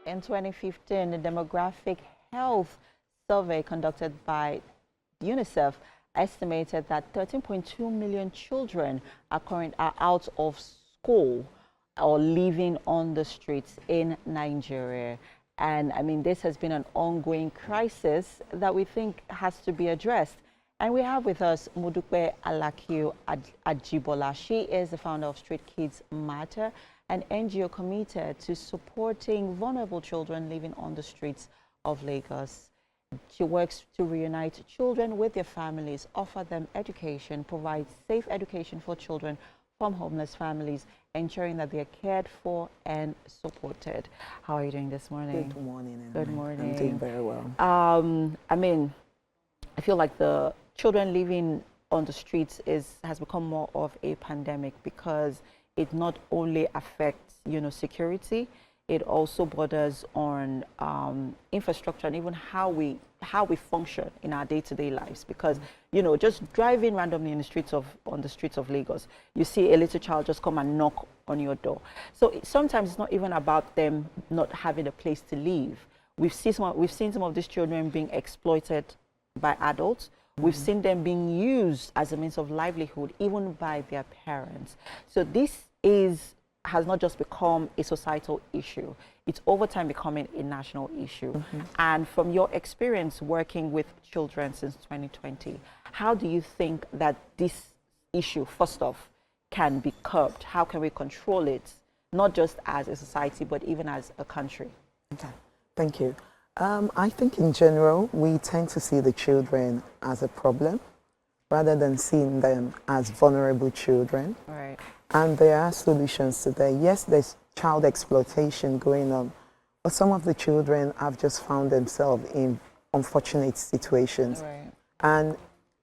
In 2015, the demographic health survey conducted by UNICEF estimated that 13.2 million children are out of school or living on the streets in Nigeria. And I mean, this has been an ongoing crisis that we think has to be addressed. And we have with us Modupe Alakija Ajibola. She is the founder of Street Kids Matter, an NGO committed to supporting vulnerable children living on the streets of Lagos. She works to reunite children with their families, offer them education, provide safe education for children from homeless families, ensuring that they are cared for and supported. How are you doing this morning? Good morning. Good morning. I'm doing very well. I mean, I feel like the children living on the streets has become more of a pandemic because it not only affects, security, it also borders on infrastructure and even how we function in our day-to-day lives. Because just driving randomly on the streets of Lagos, you see a little child just come and knock on your door. So sometimes it's not even about them not having a place to live. We've seen some of these children being exploited by adults. We've seen them being used as a means of livelihood, even by their parents. So this has not just become a societal issue, it's over time becoming a national issue. And from your experience working with children since 2020, how do you think that this issue, first off, can be curbed? How can we control it, not just as a society, but even as a country? Okay, thank you. I think in general, we tend to see the children as a problem rather than seeing them as vulnerable children. Right. And there are solutions to that. Yes, there's child exploitation going on, but some of the children have just found themselves in unfortunate situations. Right. And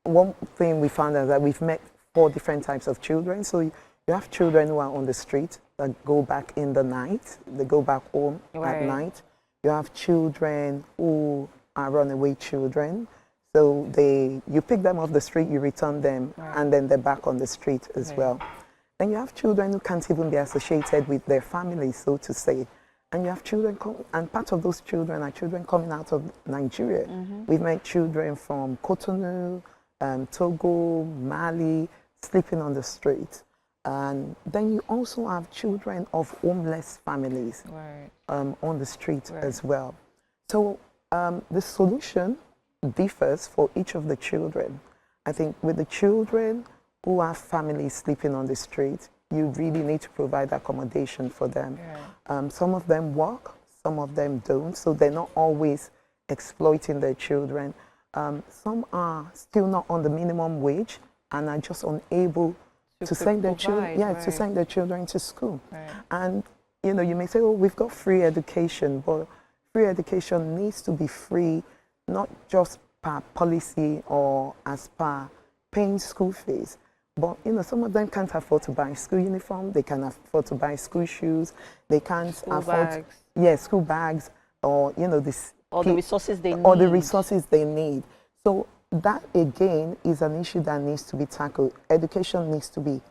one thing we found is that we've met 4 different types of children. So you have children who are on the street that go back in the night, they go back home at night. You have children who are runaway children. So you pick them off the street, you return them, and then they're back on the street as well. Then you have children who can't even be associated with their families, so to say. And you have children, and part of those children are children coming out of Nigeria. We've met children from Cotonou, Togo, Mali, sleeping on the street. And then you also have children of homeless families on the street as well. So the solution differs for each of the children. I think with the children who have families sleeping on the street, you really need to provide accommodation for them. Some of them work, some of them don't, so they're not always exploiting their children. Some are still not on the minimum wage and are just unable to send their children, to send their children to school. And you may say, oh, we've got free education, but free education needs to be free, not just per policy or as per paying school fees. But some of them can't afford to buy school uniform, they can't afford to buy school shoes, they can't afford school bags, or the resources they need. Or the resources they need. So that again is an issue that needs to be tackled. Education needs to be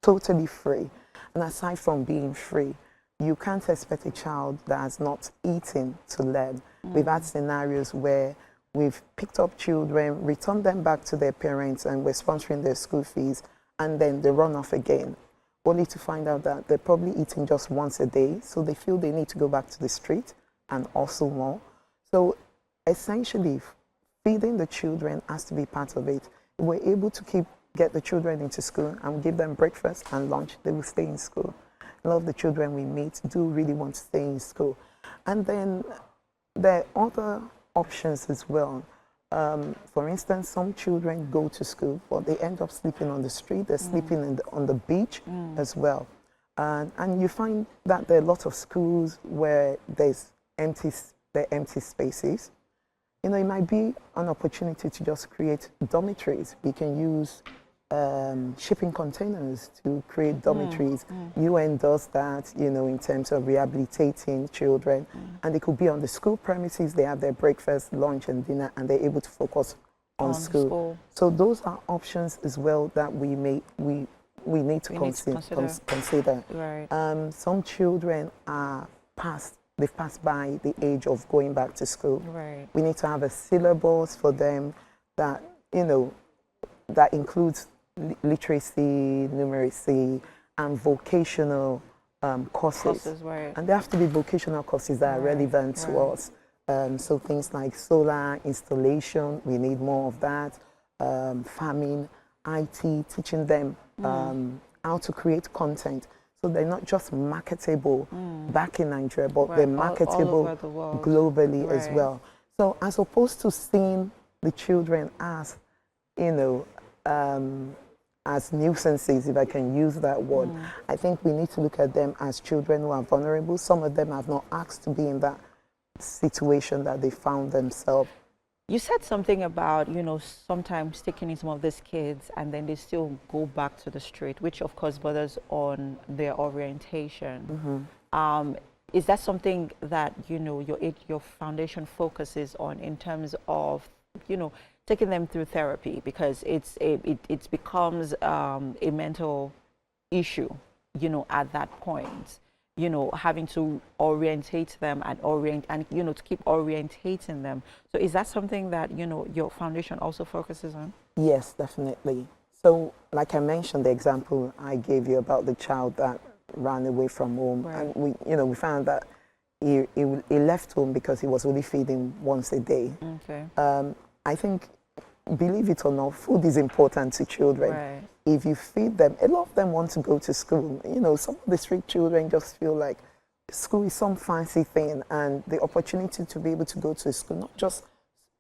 totally free. And aside from being free, you can't expect a child that has not eaten to learn. We've had scenarios where we've picked up children, returned them back to their parents, and we're sponsoring their school fees, and then they run off again, only to find out that they're probably eating just once a day, so they feel they need to go back to the street and also more. So essentially, feeding the children has to be part of it. If we're able to get the children into school and give them breakfast and lunch, they will stay in school. A lot of the children we meet do really want to stay in school. And then there are other options as well. For instance, some children go to school, but they end up sleeping on the street. They're sleeping on the beach as well. And you find that there are a lot of schools where there's empty spaces. It might be an opportunity to just create dormitories. We can use shipping containers to create dormitories. UN does that, in terms of rehabilitating children. And they could be on the school premises. They have their breakfast, lunch, and dinner, and they're able to focus on school. So those are options as well that we need to consider. Right. Some children are past they've passed by the age of going back to school. Right. We need to have a syllabus for them that, that includes literacy, numeracy, and vocational courses. Right. And they have to be vocational courses that are relevant to us. So things like solar installation, we need more of that. Farming, IT, teaching them how to create content. So they're not just marketable back in Nigeria, but they're marketable all globally as well. So as opposed to seeing the children as, as nuisances, if I can use that word, I think we need to look at them as children who are vulnerable. Some of them have not asked to be in that situation that they found themselves. You said something about, sometimes taking in some of these kids and then they still go back to the street, which of course borders on their orientation. Is that something that, your foundation focuses on in terms of, taking them through therapy? Because it becomes a mental issue, at that point. Having to orientate them and to keep orientating them. So is that something that, your foundation also focuses on? Yes, definitely. So like I mentioned, the example I gave you about the child that ran away from home. And we found that he left home because he was only feeding once a day. Okay. I think, believe it or not, food is important to children. Right. If you feed them, a lot of them want to go to school. Some of the street children just feel like school is some fancy thing, and the opportunity to be able to go to a school, not just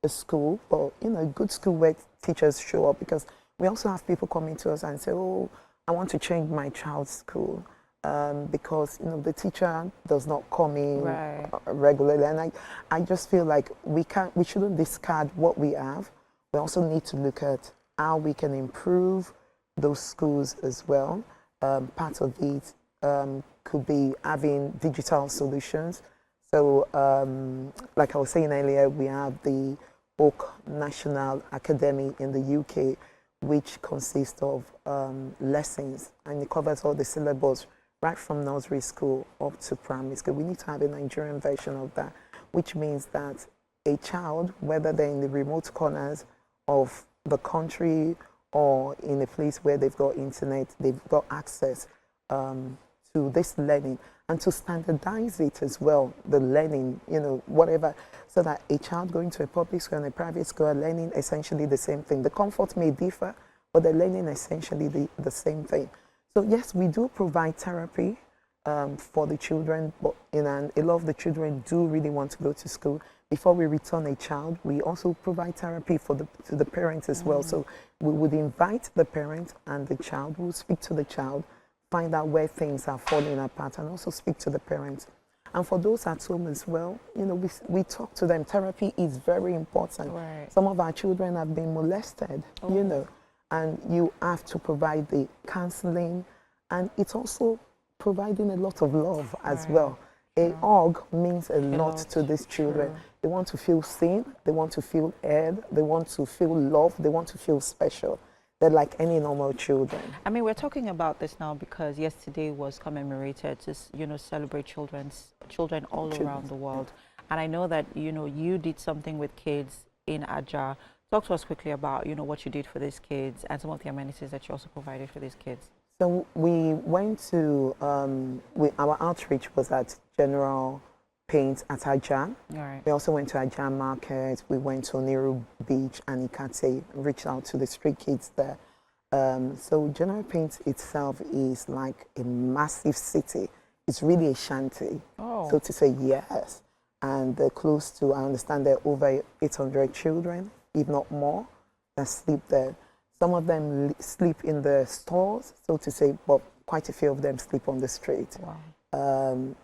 a school, but a good school where teachers show up. Because we also have people coming to us and say, "Oh, I want to change my child's school because the teacher does not come in regularly." And I just feel like we shouldn't discard what we have. We also need to look at how we can improve those schools as well. Part of it could be having digital solutions. So like I was saying earlier, we have the Oak National Academy in the UK, which consists of lessons, and it covers all the syllabus right from nursery school up to primary school. We need to have a Nigerian version of that, which means that a child, whether they're in the remote corners of the country or in a place where they've got internet, they've got access to this learning, and to standardize it as well, the learning, whatever, so that a child going to a public school and a private school are learning essentially the same thing. The comfort may differ, but they're learning essentially the same thing. So yes, we do provide therapy for the children, but a lot of the children do really want to go to school. Before we return a child, we also provide therapy to the parents as well. So we would invite the parent and the child. We'll speak to the child, find out where things are falling apart, and also speak to the parents. And for those at home as well, we talk to them. Therapy is very important. Right. Some of our children have been molested, and you have to provide the counseling, and it's also providing a lot of love as well. A hug means a lot to these children. They want to feel seen, they want to feel heard, they want to feel loved, they want to feel special. They're like any normal children. I mean, we're talking about this now because yesterday was commemorated to, celebrate children all around the world. And I know that, you did something with kids in Aja. Talk to us quickly about, what you did for these kids and some of the amenities that you also provided for these kids. So we went to, our outreach was at General Paint at Aja. Right. We also went to Aja Market. We went to Nehru Beach and Ikate, reached out to the street kids there. So General Paint itself is like a massive city. It's really a shanty, so to say, yes. And they're close to, I understand there are over 800 children, if not more, that sleep there. Some of them sleep in the stores, so to say, but quite a few of them sleep on the street. Wow.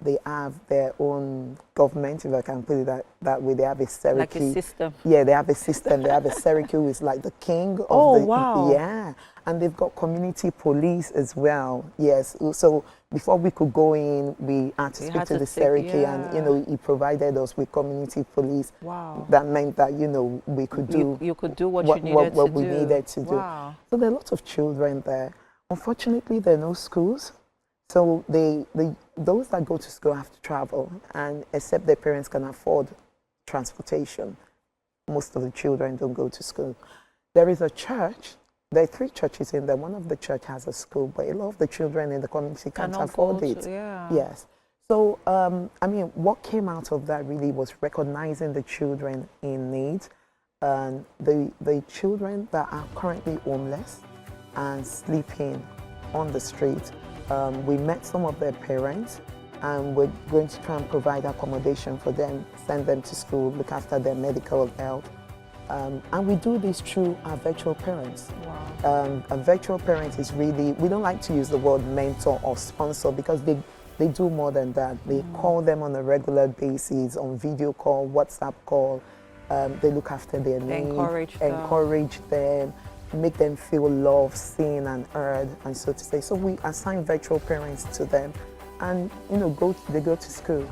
They have their own government, if I can put it that way. They have a Seriki. Like a system. Yeah, they have a system. They have a Seriki who is like the king of the... Wow. Yeah. And they've got community police as well. Yes. So before we could go in, we had to speak to the Seriki, and, he provided us with community police. Wow. That meant that, we could do... You could do what you needed what to we do. needed to do. Wow. So there are lots of children there. Unfortunately, there are no schools. So those that go to school have to travel, and except their parents can afford transportation, most of the children don't go to school. There is a church. There are 3 churches in there. One of the church has a school, but a lot of the children in the community can't afford it. Yeah. Yes. So, I mean, what came out of that really was recognizing the children in need, and the children that are currently homeless and sleeping on the street. We met some of their parents, and we're going to try and provide accommodation for them, send them to school, look after their medical health. And we do this through our virtual parents. Wow. A virtual parent is really, we don't like to use the word mentor or sponsor, because they do more than that. They call them on a regular basis, on video call, WhatsApp call. They look after their needs, encourage them, make them feel loved, seen and heard, and so to say. So we assign virtual parents to them, and they go to school.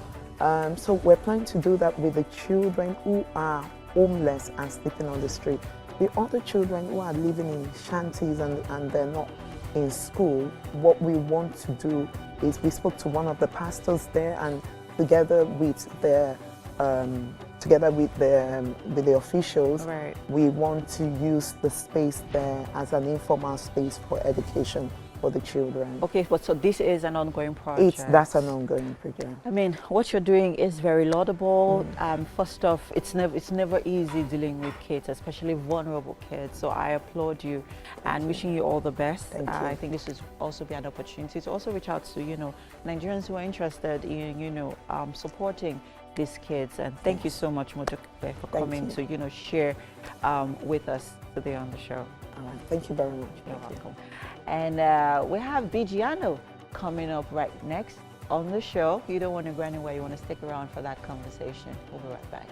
So we're planning to do that with the children who are homeless and sleeping on the street. The other children who are living in shanties and they're not in school, what we want to do is, we spoke to one of the pastors there, and together with the officials, right, we want to use the space there as an informal space for education for the children. Okay, but so this is an ongoing project. That's an ongoing project. I mean, what you're doing is very laudable. First off, it's never easy dealing with kids, especially vulnerable kids. So I applaud you and wishing you all the best. Thank you. I think this will also be an opportunity to also reach out to Nigerians who are interested in supporting these kids. And thank you so much, Modupe, for coming to share with us today on the show. All right. Thank you very much. You're welcome. And we have Bigiano coming up right next on the show. You don't want to go anywhere. You want to stick around for that conversation. We'll be right back.